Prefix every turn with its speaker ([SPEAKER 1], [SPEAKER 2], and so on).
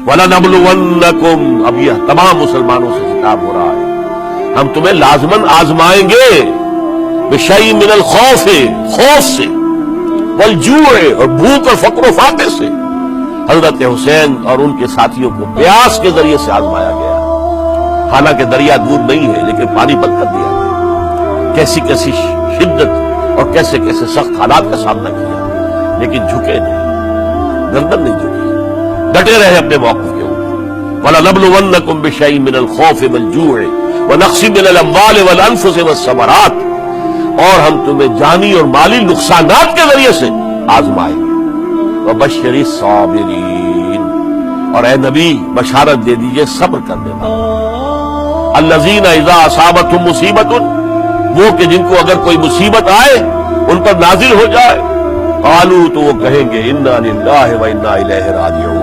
[SPEAKER 1] وَلَنَبْلُوَنَّكُمْ، اب یہ تمام مسلمانوں سے خطاب ہو رہا ہے، ہم تمہیں لازماً آزمائیں گے، بِشَيْءٍ مِّنَ الْخَوْفِ، خوف سے، وَالْجُوعِ، اور بھوک اور فقر و فاقے سے۔ حضرت حسین اور ان کے ساتھیوں کو پیاس کے ذریعے سے آزمایا گیا، حالانکہ دریا دور نہیں ہے لیکن پانی بند کر دیا گیا، کیسی کیسی شدت اور کیسے کیسے سخت حالات کا سامنا کیا، لیکن جھکے نہیں، گردن نہیں جھکی، ڈٹے رہے اپنے موقف کے اوپر۔ وَلَنَبْلُوَنَّكُمْ بِشَيْءٍ مِّنَ الْخَوْفِ وَالْجُوعِ وَنَقْصٍ مِّنَ الْأَمْوَالِ وَالْأَنفُسِ وَالثَّمَرَاتِ، اور ہم تمہیں جانی اور مالی نقصانات کے ذریعے سے آزمائیں گے۔ وَبَشِّرِ الصَّابِرِينَ، اور اے نبی بشارت دے دیجئے صبر کرنے والوں، الَّذِينَ إِذَا أَصَابَتْهُمْ مُصِيبَةٌ، وہ کہ جن کو اگر کوئی مصیبت آئے، ان پر نازل ہو جائے، قالوا، تو وہ کہیں گے اِنَّا لِلَّهِ وَإِنَّا إِلَيْهِ رَاجِعُونَ،